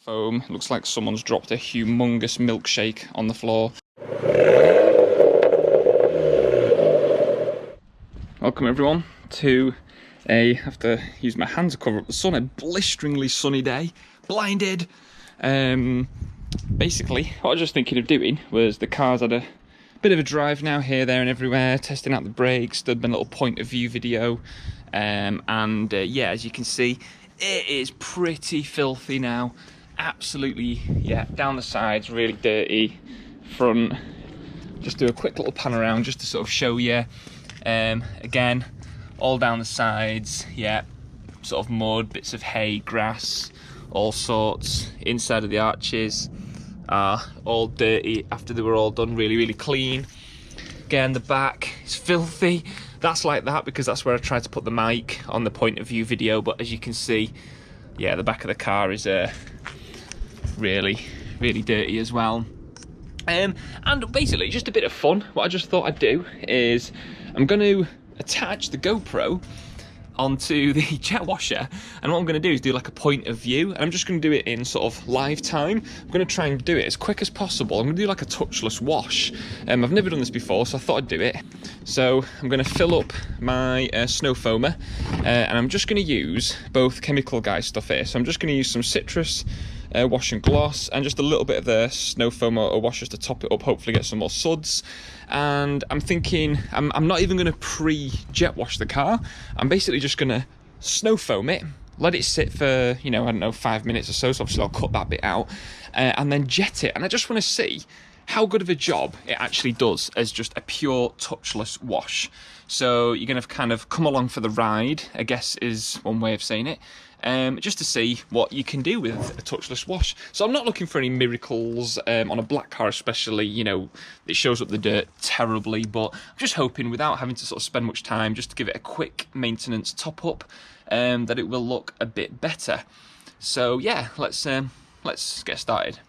foam. It looks like someone's dropped a humongous milkshake on the floor. Welcome everyone to I have to use my hand to cover up the sun, a blisteringly sunny day, blinded. Basically, what I was just thinking of doing was the car's had a bit of a drive now, here, there and everywhere, testing out the brakes, did my little point of view video, yeah, as you can see, it is pretty filthy now. Absolutely, yeah, down the sides, really dirty. Front, just do a quick little pan around just to sort of show you. Again, all down the sides, yeah, sort of mud, bits of hay, grass, all sorts. Inside of the arches are all dirty after they were all done, really clean. Again, the back is filthy. That's like that because that's where I tried to put the mic on the point of view video, but as you can see, yeah, the back of the car is really dirty as well. And basically, just a bit of fun. What I just thought I'd do is I'm going to attach the GoPro onto the jet washer, and what I'm going to do is do like a point of view, and I'm just going to do it in sort of live time. I'm going to try and do it as quick as possible. I'm going to do like a touchless wash. I've never done this before, so I thought I'd do it. So I'm going to fill up my snow foamer, and I'm just going to use both Chemical Guy stuff here. So I'm just going to use some citrus wash and gloss, and just a little bit of the snow foam or washers to top it up, hopefully get some more suds. And I'm thinking I'm not even going to pre-jet wash the car. I'm basically just going to snow foam it, let it sit for, you know, I don't know, 5 minutes or so, so obviously I'll cut that bit out, and then jet it. And I just want to see how good of a job it actually does as just a pure touchless wash. So you're going to kind of come along for the ride, I guess is one way of saying it. Just to see what you can do with a touchless wash. So I'm not looking for any miracles on a black car especially, you know, it shows up the dirt terribly, but I'm just hoping without having to sort of spend much time, just to give it a quick maintenance top up, that it will look a bit better. So yeah, let's get started.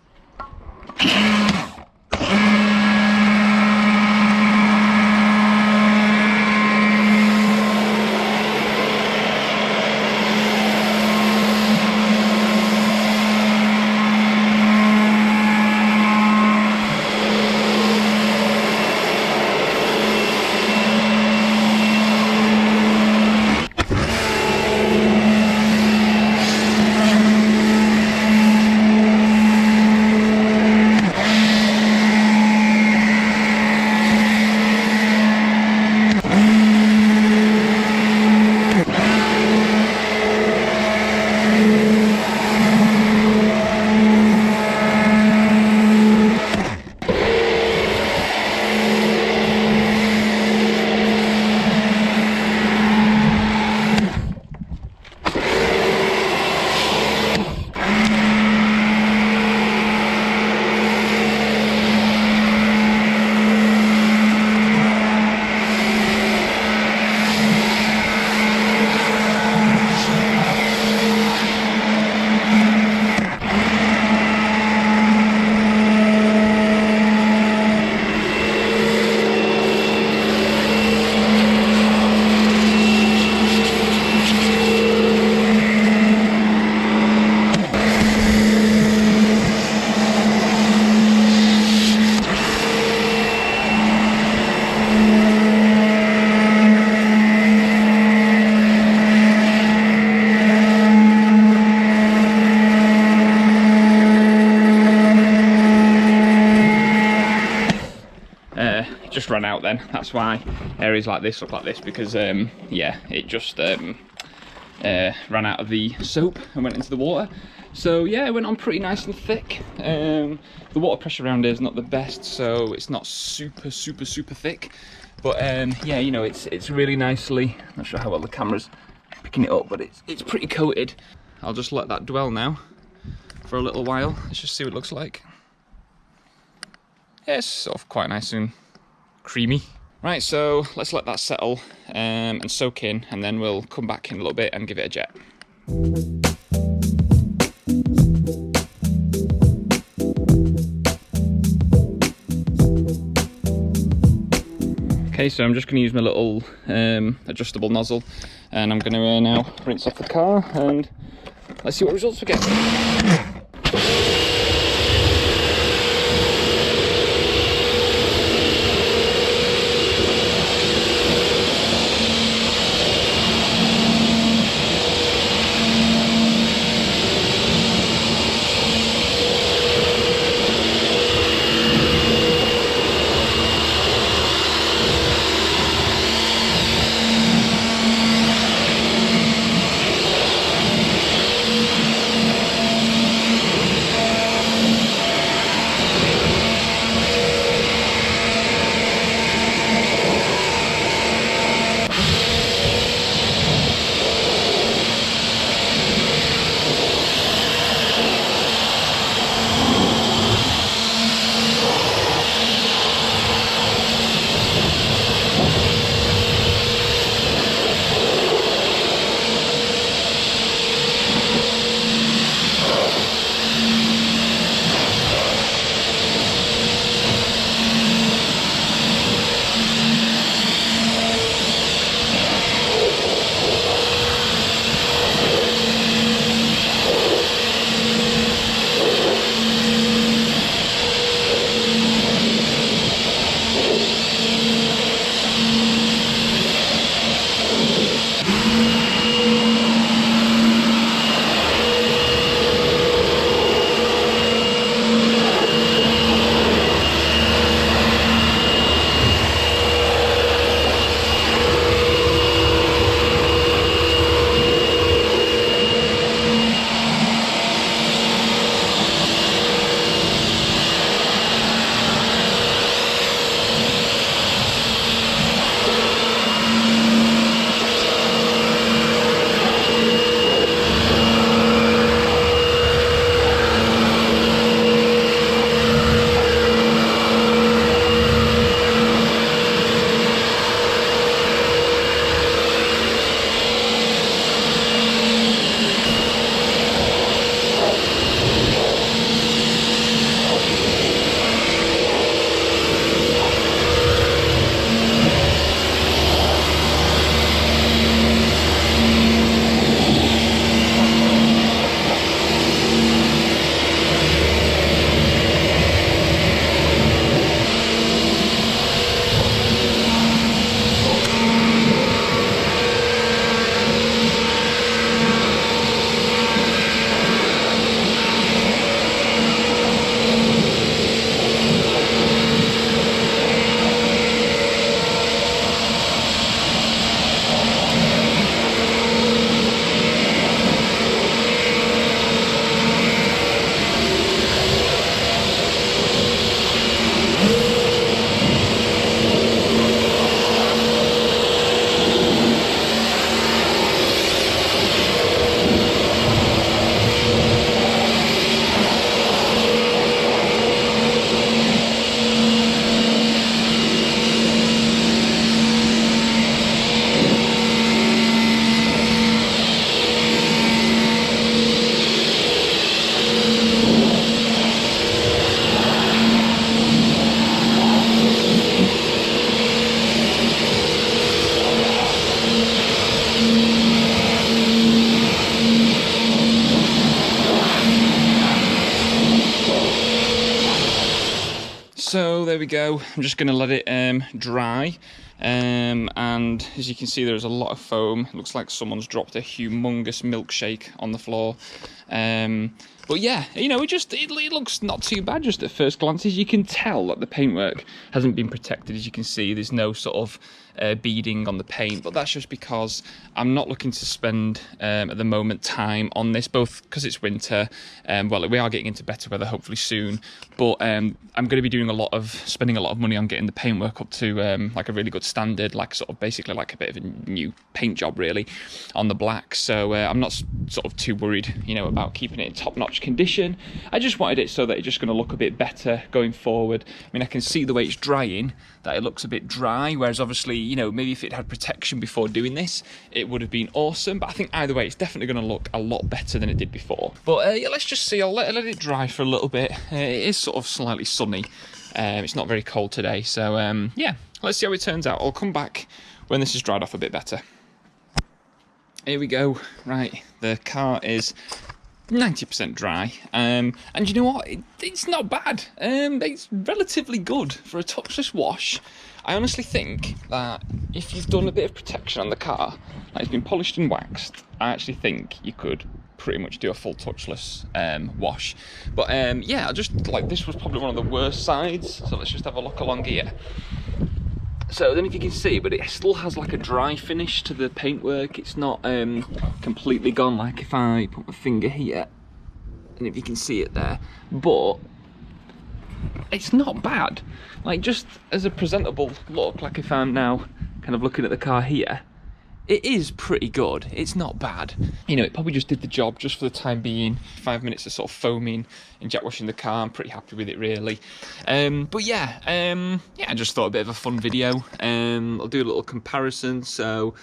Just ran out then, that's why areas like this look like this, because yeah, it just ran out of the soap and went into the water. So yeah, it went on pretty nice and thick. The water pressure around here is not the best, so it's not super thick, but yeah, you know, it's really nicely, not sure how well the camera's picking it up, but it's pretty coated. I'll just let that dwell now for a little while. Let's just see what it looks like. Yeah, it's sort of quite nice and creamy. Right, so let's let that settle and soak in, and then we'll come back in a little bit and give it a jet. Okay, so I'm just going to use my little adjustable nozzle, and I'm going to now rinse off the car, and let's see what results we get. So there we go. I'm just going to let it dry. And as you can see, there's a lot of foam. It looks like someone's dropped a humongous milkshake on the floor. But yeah, you know, it looks not too bad just at first glances. You can tell that the paintwork hasn't been protected. As you can see, there's no sort of beading on the paint, but that's just because I'm not looking to spend at the moment time on this, both because it's winter. Well, we are getting into better weather hopefully soon, but I'm going to be spending a lot of money on getting the paintwork up to like a really good standard, like sort of basically like a bit of a new paint job really on the black. So I'm not sort of too worried, you know, about keeping it in top-notch condition. I just wanted it so that it's just going to look a bit better going forward. I mean, I can see the way it's drying that it looks a bit dry, whereas obviously, you know, maybe if it had protection before doing this, it would have been awesome. But I think either way, it's definitely going to look a lot better than it did before. But yeah, let's just see. I'll let it dry for a little bit. It is sort of slightly sunny. It's not very cold today, so yeah, let's see how it turns out. I'll come back when this is dried off a bit better. Here we go. Right, the car is 90% dry, and you know what? It's not bad. It's relatively good for a touchless wash. I honestly think that if you've done a bit of protection on the car, like it's been polished and waxed, I actually think you could pretty much do a full touchless wash. But yeah, this was probably one of the worst sides, so let's just have a look along here. So I don't know if you can see, but it still has like a dry finish to the paintwork. It's not completely gone, like if I put my finger here, and if you can see it there, but it's not bad. Like, just as a presentable look, like if I'm now kind of looking at the car here, it is pretty good. It's not bad. You know, it probably just did the job just for the time being. 5 minutes of sort of foaming and jet washing the car. I'm pretty happy with it, really. But yeah, I just thought a bit of a fun video. I'll do a little comparison, so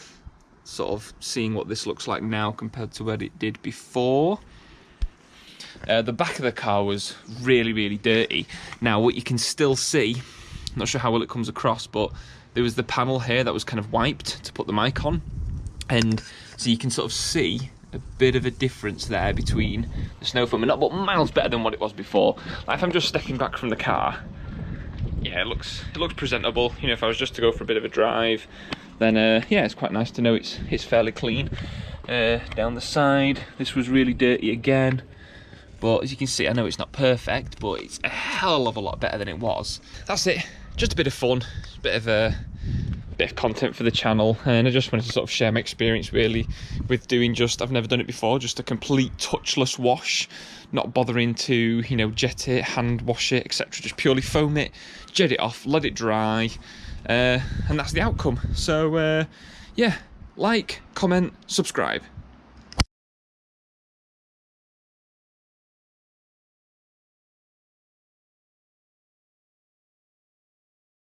sort of seeing what this looks like now compared to what it did before. The back of the car was really, really dirty. Now, what you can still see, I'm not sure how well it comes across, but there was the panel here that was kind of wiped to put the mic on. And so you can sort of see a bit of a difference there between the snow foam and not, but miles better than what it was before. Like if I'm just stepping back from the car, yeah, it looks presentable. You know, if I was just to go for a bit of a drive, then yeah, it's quite nice to know it's fairly clean. Down the side, this was really dirty again. But as you can see, I know it's not perfect, but it's a hell of a lot better than it was. That's it. Just a bit of fun, a bit of content for the channel, and I just wanted to sort of share my experience really with doing I've never done it before, just a complete touchless wash, not bothering to, you know, jet it, hand wash it, etc. Just purely foam it, jet it off, let it dry, and that's the outcome. So yeah, like, comment, subscribe.